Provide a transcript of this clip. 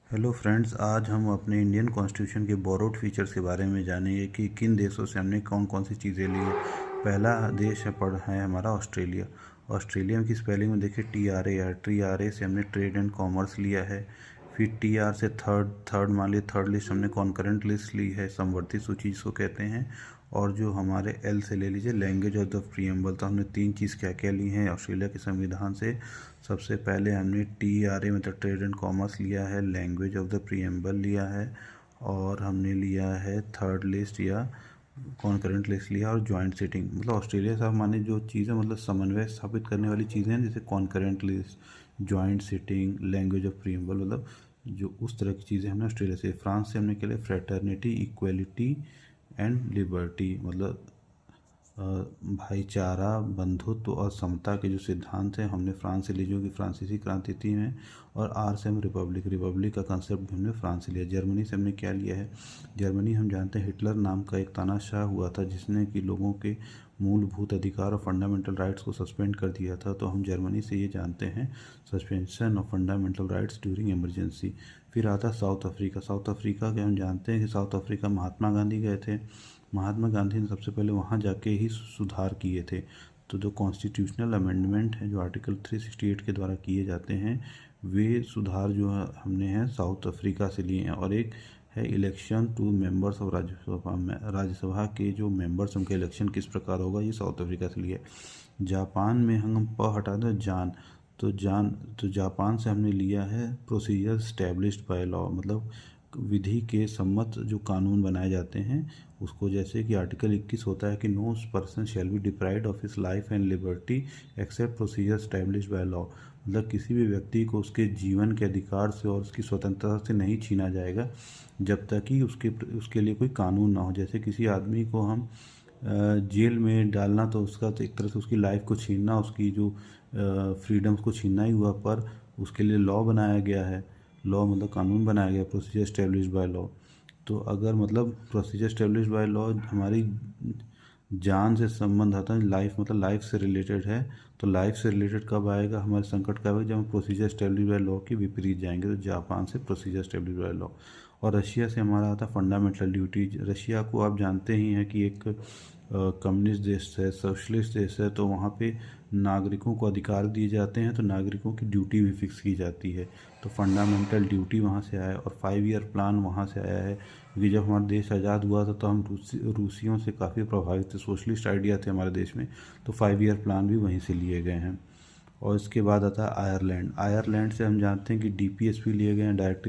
Hello friends, आज हम अपने इंडियन कॉन्स्टिट्यूशन के बोरोड फीचर्स के बारे में जानेंगे कि किन देशों से हमने कौन कौन सी चीज़ें ली है। पहला देश है हमारा ऑस्ट्रेलिया। ऑस्ट्रेलिया की स्पेलिंग में देखिए TRA। TRA से हमने ट्रेड एंड कॉमर्स लिया है। फिर TR से थर्ड थर्ड मान ली थर्ड लिस्ट हमने कॉन्करेंट लिस्ट ली है, समवर्ती सूची जिसको कहते हैं। और जो हमारे L से ले लीजिए लैंग्वेज ऑफ द प्रीएम्बल। तो हमने तीन चीज़ क्या क्या ली हैं ऑस्ट्रेलिया के संविधान से। सबसे पहले हमने TRA मतलब ट्रेड एंड कॉमर्स लिया है, लैंग्वेज ऑफ द प्रीएम्बल लिया है, और हमने लिया है थर्ड लिस्ट या कॉन्करेंट लिस्ट लिया, और जॉइंट सिटिंग। मतलब ऑस्ट्रेलिया साहब माने जो चीज़ें मतलब समन्वय स्थापित करने वाली चीज़ें हैं, जैसे concurrent list, joint sitting, language of preamble, मतलब जो उस तरह की चीज़ें हमने ऑस्ट्रेलिया से। फ्रांस से हमने के लिए फ्रेटर्निटी, इक्वलिटी एंड लिबर्टी, मतलब भाईचारा, बंधुत्व और समता के जो सिद्धांत हैं हमने फ्रांस से लिए, जो कि फ्रांसीसी क्रांति थी में। और आर से हम रिपब्लिक का कंसेप्ट भी हमने फ्रांस से लिया। जर्मनी से हमने क्या लिया है, जर्मनी हम जानते हैं हिटलर नाम का एक तानाशाह हुआ था जिसने कि लोगों के मूलभूत अधिकार और फंडामेंटल राइट्स को सस्पेंड कर दिया था। तो हम जर्मनी से ये जानते हैं, suspension of fundamental rights during emergency. फिर आता साउथ अफ्रीका। साउथ अफ्रीका के हम जानते हैं कि साउथ अफ्रीका महात्मा गांधी गए थे। महात्मा गांधी ने सबसे पहले वहाँ जाके ही सुधार किए थे। तो जो कॉन्स्टिट्यूशनल अमेंडमेंट है जो आर्टिकल 368 के द्वारा किए जाते हैं, वे सुधार जो है हमने हैं साउथ अफ्रीका से लिए हैं। और एक है election to members of Rajya Sabha में, राज्यसभा के जो मेंबर्स उनका इलेक्शन किस प्रकार होगा, ये साउथ अफ्रीका से लिए। जापान में हम हटा दें तो जापान से हमने लिया है प्रोसीजर स्टैब्लिश्ड बाय लॉ, मतलब विधि के सम्मत जो कानून बनाए जाते हैं उसको। जैसे कि आर्टिकल 21 होता है कि no person shall be deprived of his life and liberty except procedure established by law, मतलब किसी भी व्यक्ति को उसके जीवन के अधिकार से और उसकी स्वतंत्रता से नहीं छीना जाएगा जब तक कि उसके लिए कोई कानून ना हो। जैसे किसी आदमी को हम जेल में डालना, तो उसका तो एक तरह से उसकी लाइफ को छीनना, उसकी जो फ्रीडम्स को छीनना ही हुआ। पर उसके लिए लॉ बनाया गया है। लॉ मतलब कानून बनाया गया, प्रोसीजर स्टेब्लिश बाय लॉ। तो अगर मतलब प्रोसीजर स्टेब्लिश बाय लॉ हमारी जान से संबंध आता है, लाइफ मतलब लाइफ से रिलेटेड है। तो लाइफ से रिलेटेड कब आएगा, हमारे संकट कब आएगा, जब हम प्रोसीजर स्टेब्लिश बाय लॉ के विपरीत जाएंगे। तो जापान से प्रोसीजर स्टेब्लिश बाय लॉ। और रशिया से हमारा आता फंडामेंटल ड्यूटीज। रशिया को आप जानते ही हैं कि एक कम्युनिस्ट देश है, सोशलिस्ट देश है। तो वहाँ पे नागरिकों को अधिकार दिए जाते हैं, तो नागरिकों की ड्यूटी भी फिक्स की जाती है। तो फंडामेंटल ड्यूटी वहाँ से आया है। और 5 ईयर प्लान वहाँ से आया है, क्योंकि जब हमारा देश आज़ाद हुआ था तो हम रूसियों से काफ़ी प्रभावित थे, सोशलिस्ट आइडिया थे हमारे देश में। तो 5 ईयर प्लान भी वहीं से लिए गए हैं। और इसके बाद आता है आयरलैंड। आयरलैंड से हम जानते हैं कि DPSP लिए गए हैं, डायरेक्ट